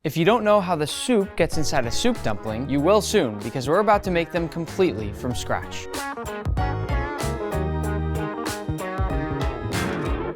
If you don't know how the soup gets inside a soup dumpling, you will soon, because we're about to make them completely from scratch.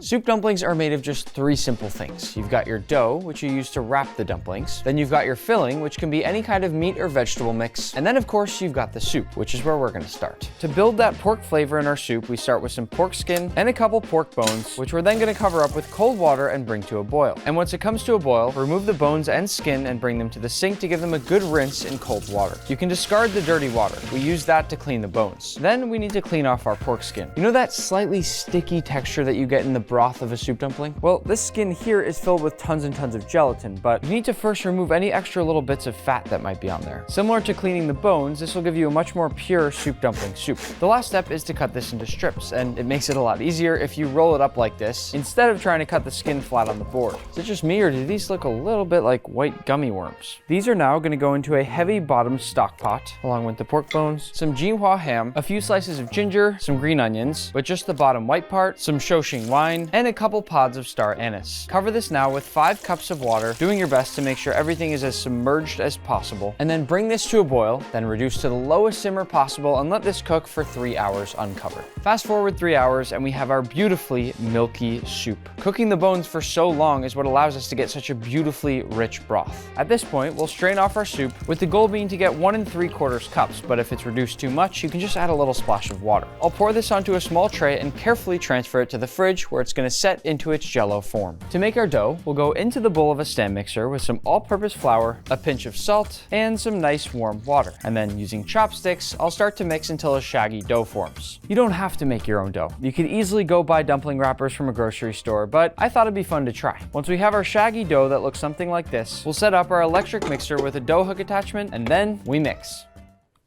Soup dumplings are made of just 3 simple things. You've got your dough, which you use to wrap the dumplings. Then you've got your filling, which can be any kind of meat or vegetable mix. And then of course you've got the soup, which is where we're gonna start. To build that pork flavor in our soup, we start with some pork skin and a couple pork bones, which we're then gonna cover up with cold water and bring to a boil. And once it comes to a boil, remove the bones and skin and bring them to the sink to give them a good rinse in cold water. You can discard the dirty water. We use that to clean the bones. Then we need to clean off our pork skin. You know that slightly sticky texture that you get in the broth of a soup dumpling? Well, this skin here is filled with tons and tons of gelatin, but you need to first remove any extra little bits of fat that might be on there. Similar to cleaning the bones, this will give you a much more pure soup dumpling soup. The last step is to cut this into strips, and it makes it a lot easier if you roll it up like this, instead of trying to cut the skin flat on the board. Is it just me, or do these look a little bit like white gummy worms? These are now gonna go into a heavy bottom stock pot, along with the pork bones, some Jinhua ham, a few slices of ginger, some green onions, with just the bottom white part, some Shoshing wine, and a couple pods of star anise. Cover this now with 5 cups of water, doing your best to make sure everything is as submerged as possible, and then bring this to a boil, then reduce to the lowest simmer possible and let this cook for 3 hours uncovered. Fast forward 3 hours and we have our beautifully milky soup. Cooking the bones for so long is what allows us to get such a beautifully rich broth. At this point, we'll strain off our soup, with the goal being to get 1 3/4 cups, but if it's reduced too much, you can just add a little splash of water. I'll pour this onto a small tray and carefully transfer it to the fridge, where it's going to set into its jello form. To make our dough, we'll go into the bowl of a stand mixer with some all-purpose flour, a pinch of salt, and some nice warm water. And then using chopsticks, I'll start to mix until a shaggy dough forms. You don't have to make your own dough. You could easily go buy dumpling wrappers from a grocery store, but I thought it'd be fun to try. Once we have our shaggy dough that looks something like this, we'll set up our electric mixer with a dough hook attachment, and then we mix.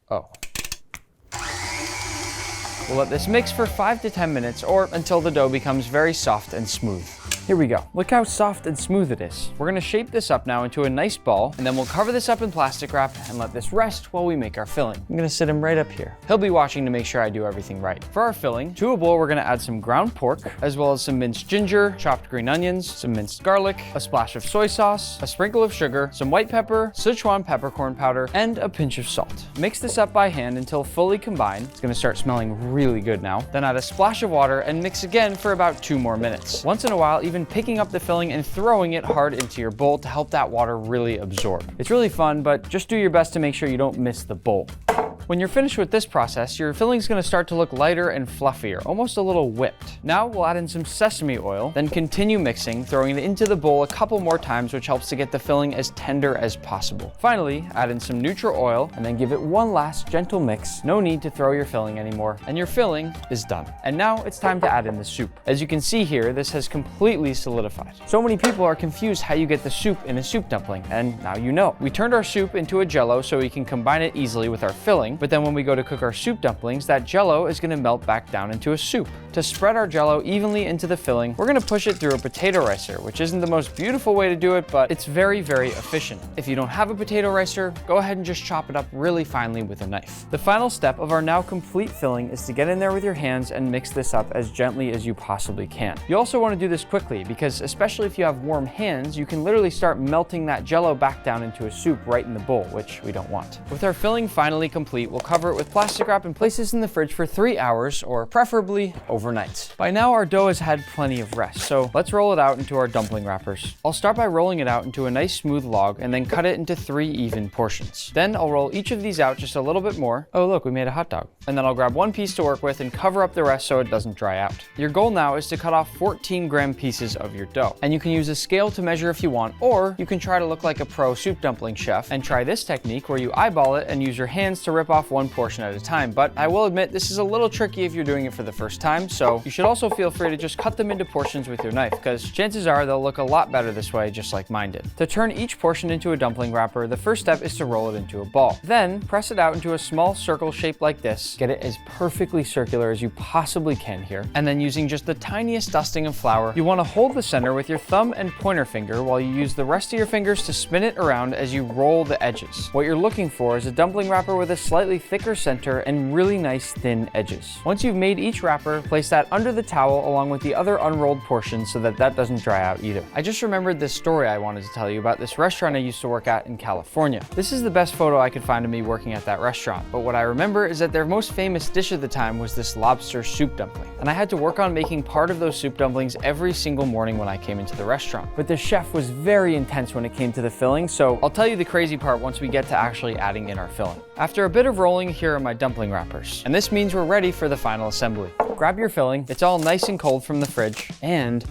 Oh. We'll let this mix for 5 to 10 minutes or until the dough becomes very soft and smooth. Here we go. Look how soft and smooth it is. We're gonna shape this up now into a nice ball, and then we'll cover this up in plastic wrap and let this rest while we make our filling. I'm gonna sit him right up here. He'll be watching to make sure I do everything right. For our filling, to a bowl we're gonna add some ground pork, as well as some minced ginger, chopped green onions, some minced garlic, a splash of soy sauce, a sprinkle of sugar, some white pepper, Sichuan peppercorn powder, and a pinch of salt. Mix this up by hand until fully combined. It's gonna start smelling really good now. Then add a splash of water and mix again for about 2 more minutes. Once in a while, even picking up the filling and throwing it hard into your bowl to help that water really absorb. It's really fun, but just do your best to make sure you don't miss the bowl. When you're finished with this process, your filling's gonna start to look lighter and fluffier, almost a little whipped. Now we'll add in some sesame oil, then continue mixing, throwing it into the bowl a couple more times, which helps to get the filling as tender as possible. Finally, add in some neutral oil, and then give it one last gentle mix. No need to throw your filling anymore, and your filling is done. And now it's time to add in the soup. As you can see here, this has completely solidified. So many people are confused how you get the soup in a soup dumpling, and now you know. We turned our soup into a jello so we can combine it easily with our filling, but then when we go to cook our soup dumplings, that jello is gonna melt back down into a soup. To spread our jello evenly into the filling, we're gonna push it through a potato ricer, which isn't the most beautiful way to do it, but it's very, very efficient. If you don't have a potato ricer, go ahead and just chop it up really finely with a knife. The final step of our now complete filling is to get in there with your hands and mix this up as gently as you possibly can. You also wanna do this quickly because, especially if you have warm hands, you can literally start melting that jello back down into a soup right in the bowl, which we don't want. With our filling finally complete, we'll cover it with plastic wrap and place this in the fridge for 3 hours, or preferably overnight. By now our dough has had plenty of rest, so let's roll it out into our dumpling wrappers. I'll start by rolling it out into a nice smooth log and then cut it into 3 even portions. Then I'll roll each of these out just a little bit more. Oh look, we made a hot dog. And then I'll grab one piece to work with and cover up the rest so it doesn't dry out. Your goal now is to cut off 14-gram pieces of your dough. And you can use a scale to measure if you want, or you can try to look like a pro soup dumpling chef and try this technique where you eyeball it and use your hands to rip off one portion at a time. But I will admit this is a little tricky if you're doing it for the first time, so you should also feel free to just cut them into portions with your knife, because chances are they'll look a lot better this way, just like mine did. To turn each portion into a dumpling wrapper, the first step is to roll it into a ball. Then press it out into a small circle shape like this. Get it as perfectly circular as you possibly can here. And then using just the tiniest dusting of flour, you want to hold the center with your thumb and pointer finger while you use the rest of your fingers to spin it around as you roll the edges. What you're looking for is a dumpling wrapper with a slightly slightly thicker center and really nice thin edges. Once you've made each wrapper, place that under the towel along with the other unrolled portions so that that doesn't dry out either. I just remembered this story I wanted to tell you about this restaurant I used to work at in California. This is the best photo I could find of me working at that restaurant, but what I remember is that their most famous dish at the time was this lobster soup dumpling, and I had to work on making part of those soup dumplings every single morning when I came into the restaurant. But the chef was very intense when it came to the filling, so I'll tell you the crazy part once we get to actually adding in our filling. After a bit of rolling, here are my dumpling wrappers, and this means we're ready for the final assembly. Grab your filling, it's all nice and cold from the fridge, and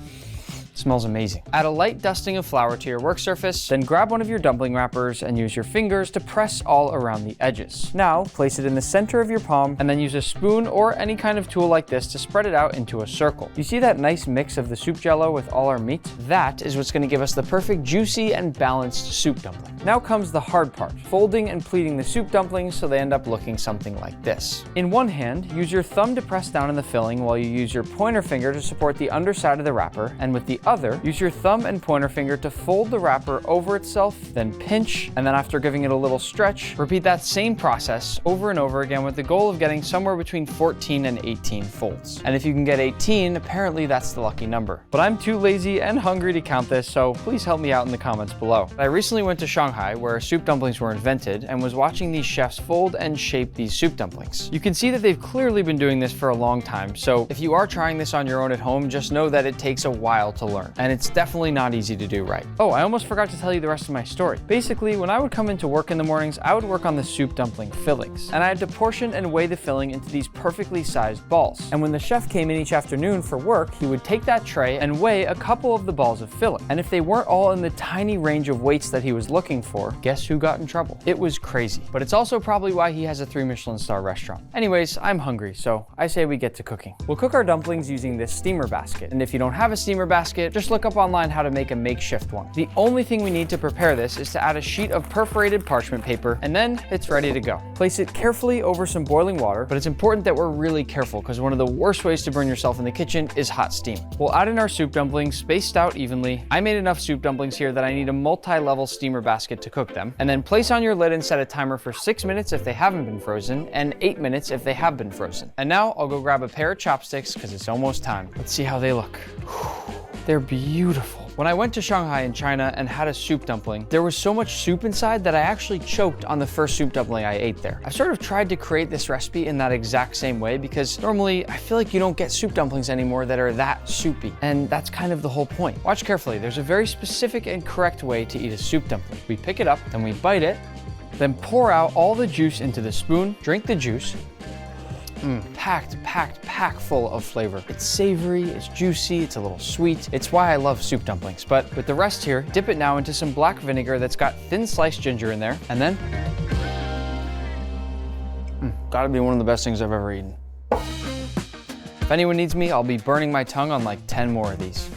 smells amazing. Add a light dusting of flour to your work surface, then grab one of your dumpling wrappers and use your fingers to press all around the edges. Now, place it in the center of your palm and then use a spoon or any kind of tool like this to spread it out into a circle. You see that nice mix of the soup jello with all our meat? That is what's gonna give us the perfect juicy and balanced soup dumpling. Now comes the hard part, folding and pleating the soup dumplings so they end up looking something like this. In one hand, use your thumb to press down in the filling while you use your pointer finger to support the underside of the wrapper, and with the other, use your thumb and pointer finger to fold the wrapper over itself, then pinch, and then after giving it a little stretch, repeat that same process over and over again with the goal of getting somewhere between 14 and 18 folds. And if you can get 18, apparently that's the lucky number. But I'm too lazy and hungry to count this, so please help me out in the comments below. I recently went to Shanghai, where soup dumplings were invented, and was watching these chefs fold and shape these soup dumplings. You can see that they've clearly been doing this for a long time, so if you are trying this on your own at home, just know that it takes a while to learn. And it's definitely not easy to do right. Oh, I almost forgot to tell you the rest of my story. Basically, when I would come into work in the mornings, I would work on the soup dumpling fillings, and I had to portion and weigh the filling into these perfectly sized balls. And when the chef came in each afternoon for work, he would take that tray and weigh a couple of the balls of filling. And if they weren't all in the tiny range of weights that he was looking for, guess who got in trouble? It was crazy. But it's also probably why he has a 3 Michelin star restaurant. Anyways, I'm hungry, so I say we get to cooking. We'll cook our dumplings using this steamer basket, and if you don't have a steamer basket, just look up online how to make a makeshift one. The only thing we need to prepare this is to add a sheet of perforated parchment paper, and then it's ready to go. Place it carefully over some boiling water, but it's important that we're really careful because one of the worst ways to burn yourself in the kitchen is hot steam. We'll add in our soup dumplings spaced out evenly. I made enough soup dumplings here that I need a multi-level steamer basket to cook them, and then place on your lid and set a timer for 6 minutes if they haven't been frozen, and 8 minutes if they have been frozen. And now I'll go grab a pair of chopsticks because it's almost time. Let's see how they look. They're beautiful. When I went to Shanghai in China and had a soup dumpling, there was so much soup inside that I actually choked on the first soup dumpling I ate there. I've sort of tried to create this recipe in that exact same way because normally I feel like you don't get soup dumplings anymore that are that soupy, and that's kind of the whole point. Watch carefully, there's a very specific and correct way to eat a soup dumpling. We pick it up, then we bite it, then pour out all the juice into the spoon, drink the juice. Packed full of flavor. It's savory, it's juicy, it's a little sweet. It's why I love soup dumplings. But with the rest here, dip it now into some black vinegar that's got thin sliced ginger in there, and then gotta be one of the best things I've ever eaten. If anyone needs me, I'll be burning my tongue on like 10 more of these.